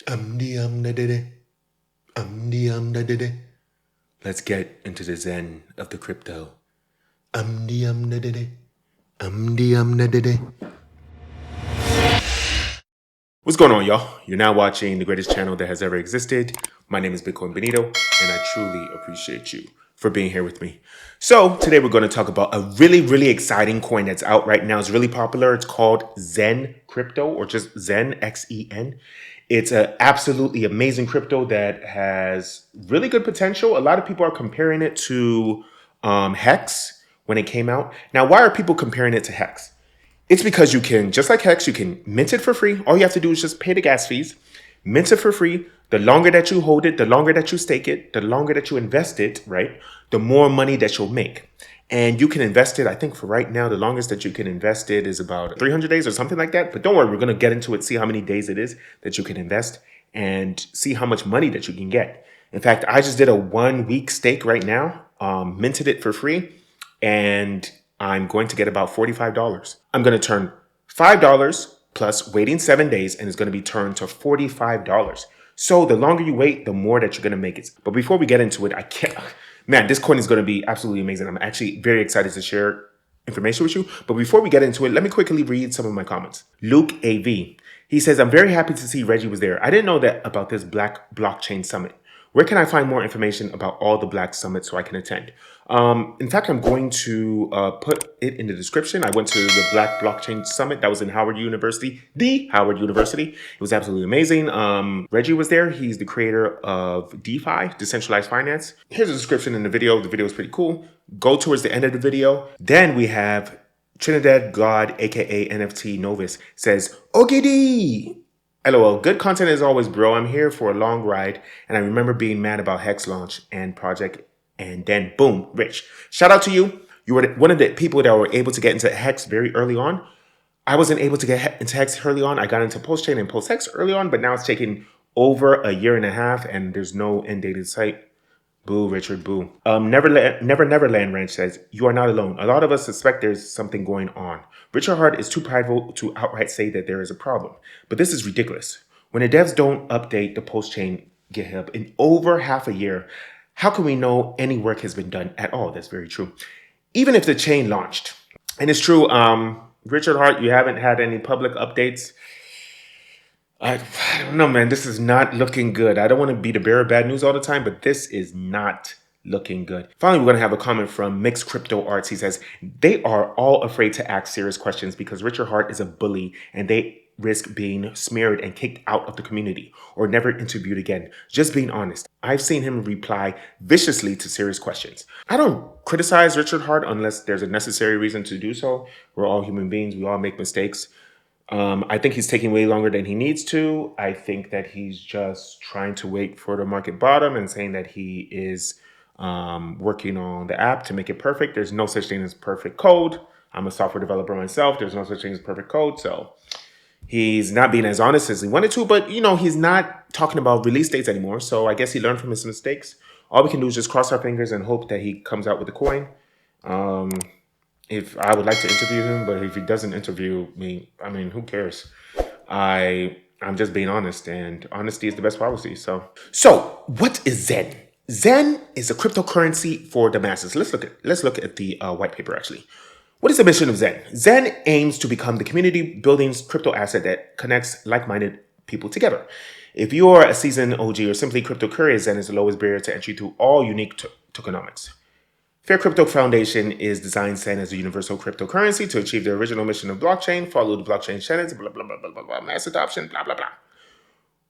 Da da da. Da da da. Let's get into the zen of the crypto. Da da da. Da da da. What's going on, y'all? You're now watching the greatest channel that has ever existed. My name is Bitcoin Benito, and I truly appreciate you for being here with me. So today we're going to talk about a really exciting coin that's out right now. It's really popular. It's called Zen Crypto, or just Zen, Xen. It's an absolutely amazing crypto that has really good potential. A lot of people are comparing it to Hex when it came out. Now, why are people comparing it to Hex? It's because you can, just like Hex, you can mint it for free. All you have to do is just pay the gas fees, mint it for free. The longer that you hold it, the longer that you stake it, the longer that you invest it, right? The more money that you'll make. And you can invest it, I think for right now, the longest that you can invest it is about 300 days or something like that. But don't worry, we're going to get into it, see how many days it is that you can invest and see how much money that you can get. In fact, I just did a 1 week stake right now, minted it for free, and I'm going to get about $45. I'm going to turn $5 plus waiting 7 days, and it's going to be turned to $45. So the longer you wait, the more that you're going to make it. But before we get into it, man, this coin is going to be absolutely amazing. I'm actually very excited to share information with you. But before we get into it, let me quickly read some of my comments. Luke AV, he says, I'm very happy to see Reggie was there. I didn't know that about this Black Blockchain Summit. Where can I find more information about all the Black Summits so I can attend? In fact, I'm going to put it in the description. I went to the Black Blockchain Summit. That was in Howard University, the Howard University. It was absolutely amazing. Reggie was there. He's the creator of DeFi, Decentralized Finance. Here's a description in the video. The video is pretty cool. Go towards the end of the video. Then we have Trinidad God, aka NFT Novus, says, OGD! LOL, good content as always, bro. I'm here for a long ride, and I remember being mad about Hex launch and project, and then boom, rich. Shout out to you. You were one of the people that were able to get into Hex very early on. I wasn't able to get into Hex early on. I got into Postchain and Post-Hex early on, but now it's taking over a year and a half, and there's no end date in sight. Boo, Richard, boo. Neverland Ranch says, you are not alone. A lot of us suspect there's something going on. Richard Hart is too prideful to outright say that there is a problem. But this is ridiculous. When the devs don't update the post-chain GitHub in over half a year, how can we know any work has been done at all? That's very true. Even if the chain launched. And it's true, Richard Hart, you haven't had any public updates. I don't know, man. This is not looking good. I don't want to be the bearer of bad news all the time, but this is not looking good. Finally, we're going to have a comment from Mixed Crypto Arts. He says, they are all afraid to ask serious questions because Richard Hart is a bully and they risk being smeared and kicked out of the community or never interviewed again. Just being honest. I've seen him reply viciously to serious questions. I don't criticize Richard Hart unless there's a necessary reason to do so. We're all human beings. We all make mistakes. I think he's taking way longer than he needs to. I think that he's just trying to wait for the market bottom and saying that he is working on the app to make it perfect. There's no such thing as perfect code. I'm a software developer myself. There's no such thing as perfect code. So he's not being as honest as he wanted to, but he's not talking about release dates anymore. So I guess he learned from his mistakes. All we can do is just cross our fingers and hope that he comes out with a coin. If I would like to interview him, but if he doesn't interview me, I mean, who cares? I'm just being honest, and honesty is the best policy. So what is Zen? Zen is a cryptocurrency for the masses. Let's look at the white paper actually. What is the mission of Zen? Zen aims to become the community building crypto asset that connects like-minded people together. If you are a seasoned OG or simply crypto curious, Zen is the lowest barrier to entry to all unique tokenomics. Fair Crypto Foundation is designed Zen as a universal cryptocurrency to achieve the original mission of blockchain, follow the blockchain tenets, blah, blah, blah, blah, blah, blah, mass adoption, blah, blah, blah.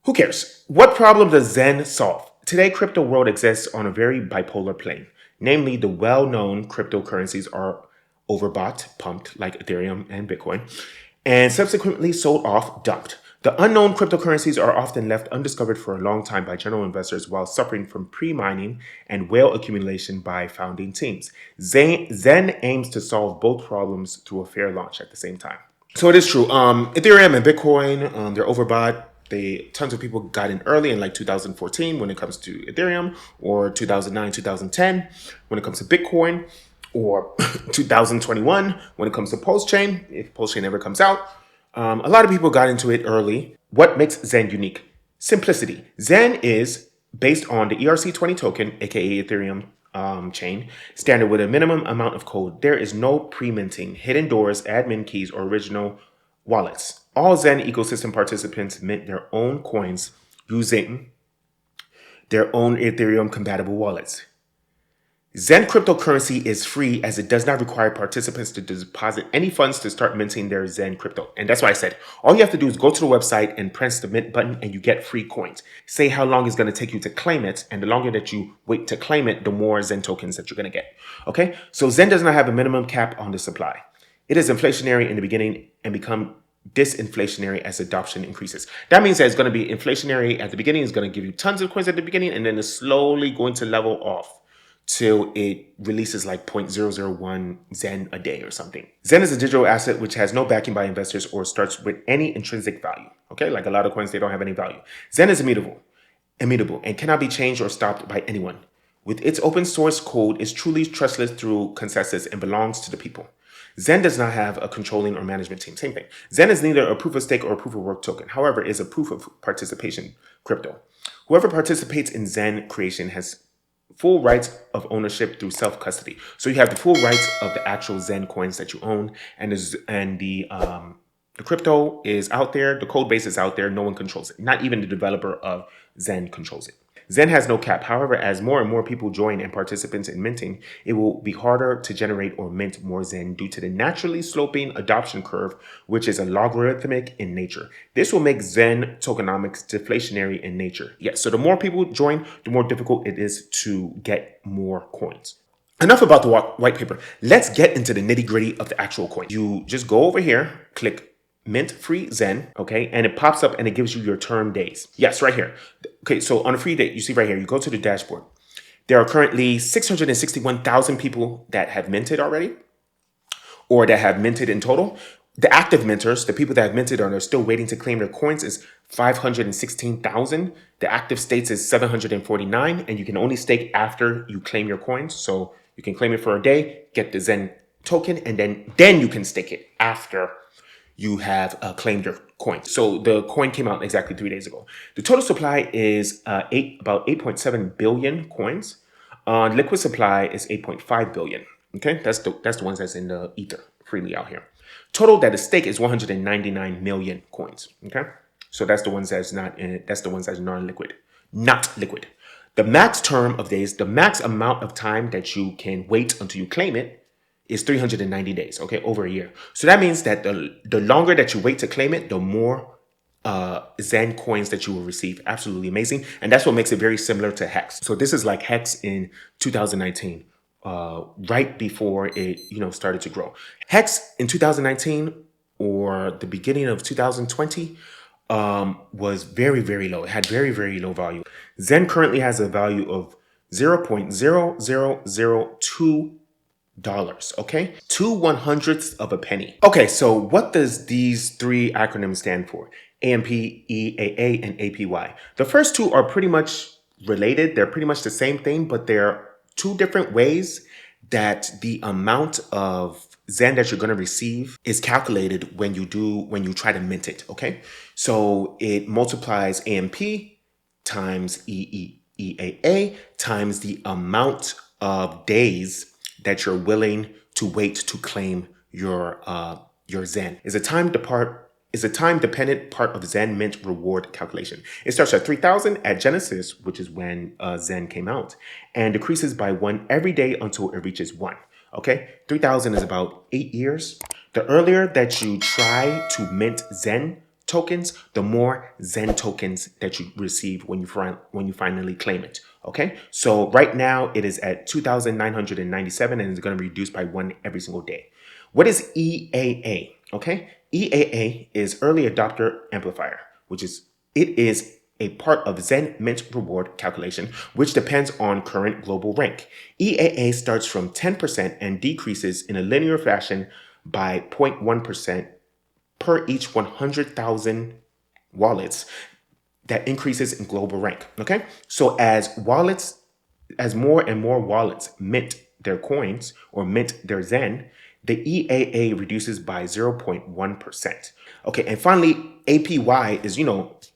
Who cares? What problem does Zen solve? Today, crypto world exists on a very bipolar plane. Namely, the well-known cryptocurrencies are overbought, pumped, like Ethereum and Bitcoin, and subsequently sold off, dumped. The unknown cryptocurrencies are often left undiscovered for a long time by general investors while suffering from pre-mining and whale accumulation by founding teams. Zen aims to solve both problems through a fair launch at the same time. So it is true. Ethereum and Bitcoin, they're overbought. Tons of people got in early in like 2014 when it comes to Ethereum, or 2009, 2010 when it comes to Bitcoin, or 2021 when it comes to Postchain, if Postchain ever comes out. A lot of people got into it early. What makes Zen unique? Simplicity. Zen is based on the ERC20 token, aka Ethereum chain standard with a minimum amount of code. There is no pre-minting, hidden doors, admin keys, or original wallets. All Zen ecosystem participants mint their own coins using their own Ethereum compatible wallets. Zen cryptocurrency is free as it does not require participants to deposit any funds to start minting their Zen crypto. And that's why I said, all you have to do is go to the website and press the mint button and you get free coins. Say how long it's going to take you to claim it. And the longer that you wait to claim it, the more Zen tokens that you're going to get. Okay. So Zen does not have a minimum cap on the supply. It is inflationary in the beginning and become disinflationary as adoption increases. That means that it's going to be inflationary at the beginning. It's going to give you tons of coins at the beginning and then it's slowly going to level off till it releases like 0.001 Zen a day or something. Zen is a digital asset which has no backing by investors or starts with any intrinsic value. Okay, like a lot of coins, they don't have any value. Zen is immutable and cannot be changed or stopped by anyone. With its open source code, is truly trustless through consensus and belongs to the people. Zen does not have a controlling or management team. Same thing. Zen is neither a proof of stake or a proof of work token. However, it is a proof of participation crypto. Whoever participates in Zen creation has full rights of ownership through self-custody. So you have the full rights of the actual Zen coins that you own, and the crypto is out there, the code base is out there, no one controls it. Not even the developer of Zen controls it. Zen has no cap. However, as more and more people join and participants in minting, it will be harder to generate or mint more Zen due to the naturally sloping adoption curve, which is a logarithmic in nature. This will make Zen tokenomics deflationary in nature. Yes, so the more people join, the more difficult it is to get more coins. Enough about the white paper. Let's get into the nitty-gritty of the actual coin. You just go over here, click mint free Zen, okay, and it pops up and it gives you your term days. Yes, right here. Okay, so on a free day, you see right here, you go to the dashboard. There are currently 661,000 people that have minted already, or that have minted in total. The active minters, the people that have minted and are still waiting to claim their coins, is 516,000. The active states is 749, and you can only stake after you claim your coins. So you can claim it for a day, get the Zen token, and then you can stake it after you have claimed your coin. So the coin came out exactly 3 days ago. The total supply is about 8.7 billion coins. Liquid supply is 8.5 billion. Okay, that's the ones that's in the ether freely out here. Total that is stake is 199 million coins. Okay, so that's the ones that's not in it. That's the ones that's non-liquid, not liquid. The max term of days, the max amount of time that you can wait until you claim it, is 390 days, okay, over a year. So that means that the longer that you wait to claim it, the more Zen coins that you will receive. Absolutely amazing. And that's what makes it very similar to Hex. So this is like Hex in 2019, right before it, started to grow. Hex in 2019 or the beginning of 2020 was very, very low. It had very, very low value. Zen currently has a value of 0.0002 dollars, okay? 2/100ths of a penny. Okay, so what does these three acronyms stand for? AMP, EAA, and APY. The first two are pretty much related. They're pretty much the same thing, but they're two different ways that the amount of Zen that you're going to receive is calculated when you try to mint it, okay? So it multiplies AMP times EAA times the amount of days that you're willing to wait to claim your Zen. Is a time dependent part of Zen mint reward calculation. It starts at 3,000 at Genesis, which is when Zen came out, and decreases by 1 every day until it reaches 1. Okay, 3,000 is about 8 years. The earlier that you try to mint Zen tokens, the more Zen tokens that you receive when you finally claim it. Okay, so right now it is at 2,997 and it's going to be reduced by 1 every single day. What is EAA? Okay, EAA is Early Adopter Amplifier, it is a part of Zen Mint reward calculation, which depends on current global rank. EAA starts from 10% and decreases in a linear fashion by 0.1% per each 100,000 wallets that increases in global rank. Okay, so as more and more wallets mint their coins or mint their Zen, The EAA reduces by 0.1%. Okay, and finally, APY is,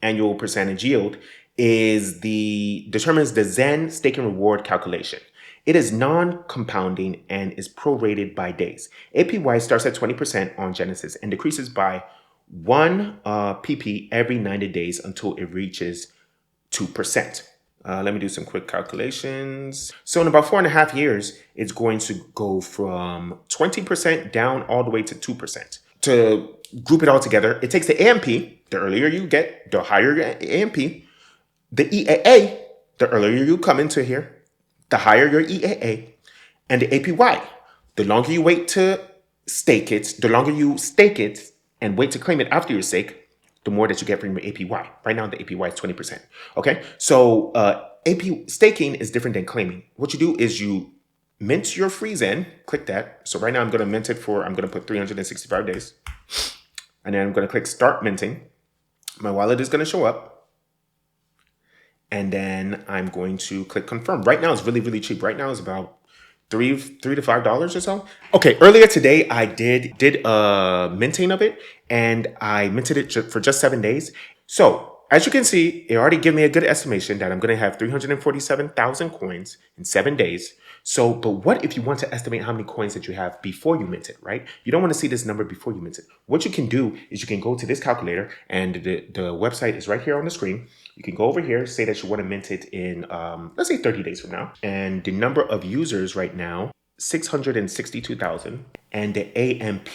annual percentage yield, determines the Zen stake and reward calculation. It is non-compounding and is prorated by days. APY starts at 20% on Genesis and decreases by 1 PP every 90 days until it reaches 2%. Let me do some quick calculations. So in about 4.5 years, it's going to go from 20% down all the way to 2%. To group it all together, it takes the AMP, the earlier you get, the higher your AMP, the EAA, the earlier you come into here, the higher your EAA, and the APY. The longer you wait to stake it, the longer you stake it and wait to claim it after your stake, the more that you get from your APY. Right now, the APY is 20%. Okay, so staking is different than claiming. What you do is you mint your free Zen. Click that. So right now, I'm going to mint it I'm going to put 365 days. And then I'm going to click Start Minting. My wallet is going to show up. And then I'm going to click Confirm. Right now, it's really, really cheap. Right now, it's about $3 to $5 or so. Okay, earlier today I did a minting of it, and I minted it for just 7 days. So as you can see, it already gave me a good estimation that I'm going to have 347,000 coins in 7 days. So, but what if you want to estimate how many coins that you have before you mint it, right? You don't want to see this number before you mint it. What you can do is you can go to this calculator, and the website is right here on the screen. You can go over here, say that you want to mint it in, let's say 30 days from now. And the number of users right now, 662,000. And the AMP,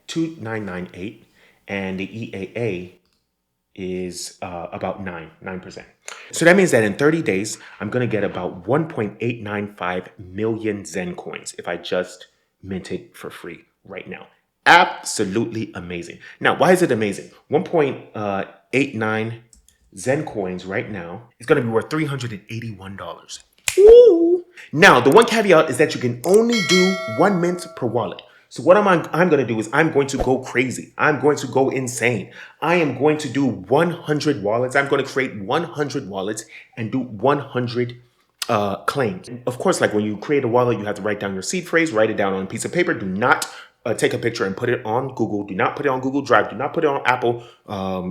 2998. And the EAA is about 9%. So that means that in 30 days, I'm going to get about 1.895 million Zen coins if I just mint it for free right now. Absolutely amazing. Now, why is it amazing? 1.89 Zen coins right now is going to be worth $381. Ooh. Now, the one caveat is that you can only do 1 mint per wallet. So what I'm going to do is I'm going to go crazy. I'm going to go insane. I am going to do 100 wallets. I'm going to create 100 wallets and do 100 claims. Of course, like when you create a wallet, you have to write down your seed phrase, write it down on a piece of paper. Do not take a picture and put it on Google. Do not put it on Google Drive. Do not put it on Apple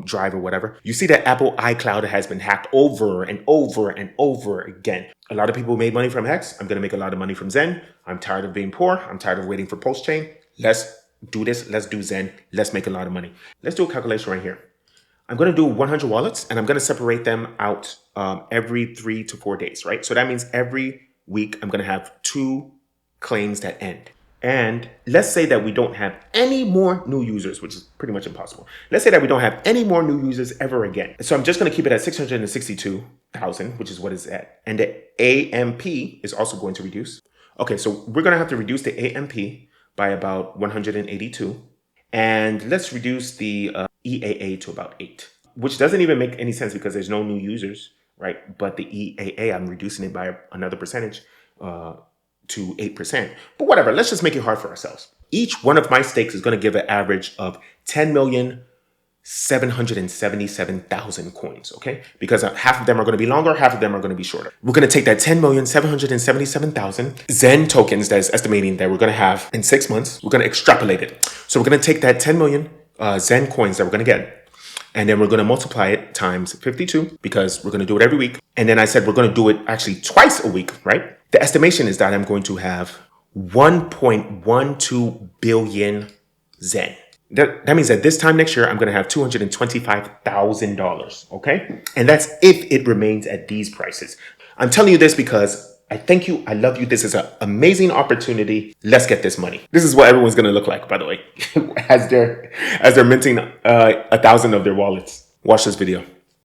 Drive or whatever. You see that Apple iCloud has been hacked over and over and over again. A lot of people made money from Hex. I'm going to make a lot of money from Zen. I'm tired of being poor. I'm tired of waiting for Pulsechain. Let's do this. Let's do Zen. Let's make a lot of money. Let's do a calculation right here. I'm going to do 100 wallets, and I'm going to separate them out every 3 to 4 days, right? So that means every week I'm going to have 2 claims that end. And let's say that we don't have any more new users, which is pretty much impossible. Let's say that we don't have any more new users ever again. So I'm just going to keep it at 662,000, which is what it's at. And the AMP is also going to reduce. Okay, so we're going to have to reduce the AMP by about 182. And let's reduce the EAA to about 8, which doesn't even make any sense because there's no new users, right? But the EAA, I'm reducing it by another percentage to 8%. But whatever, let's just make it hard for ourselves. Each one of my stakes is going to give an average of 10,777,000 coins, okay? Because half of them are going to be longer, half of them are going to be shorter. We're going to take that 10,777,000 Zen tokens that is estimating that we're going to have in 6 months. We're going to extrapolate it. So we're going to take that 10 million Zen coins that we're going to get, and then we're going to multiply it times 52 because we're going to do it every week. And then I said we're going to do it actually twice a week, right? The estimation is that I'm going to have 1.12 billion Zen. That means that this time next year, I'm going to have $225,000, okay? And that's if it remains at these prices. I'm telling you this because I thank you, I love you. This is an amazing opportunity. Let's get this money. This is what everyone's going to look like, by the way, as they're minting 1,000 of their wallets. Watch this video.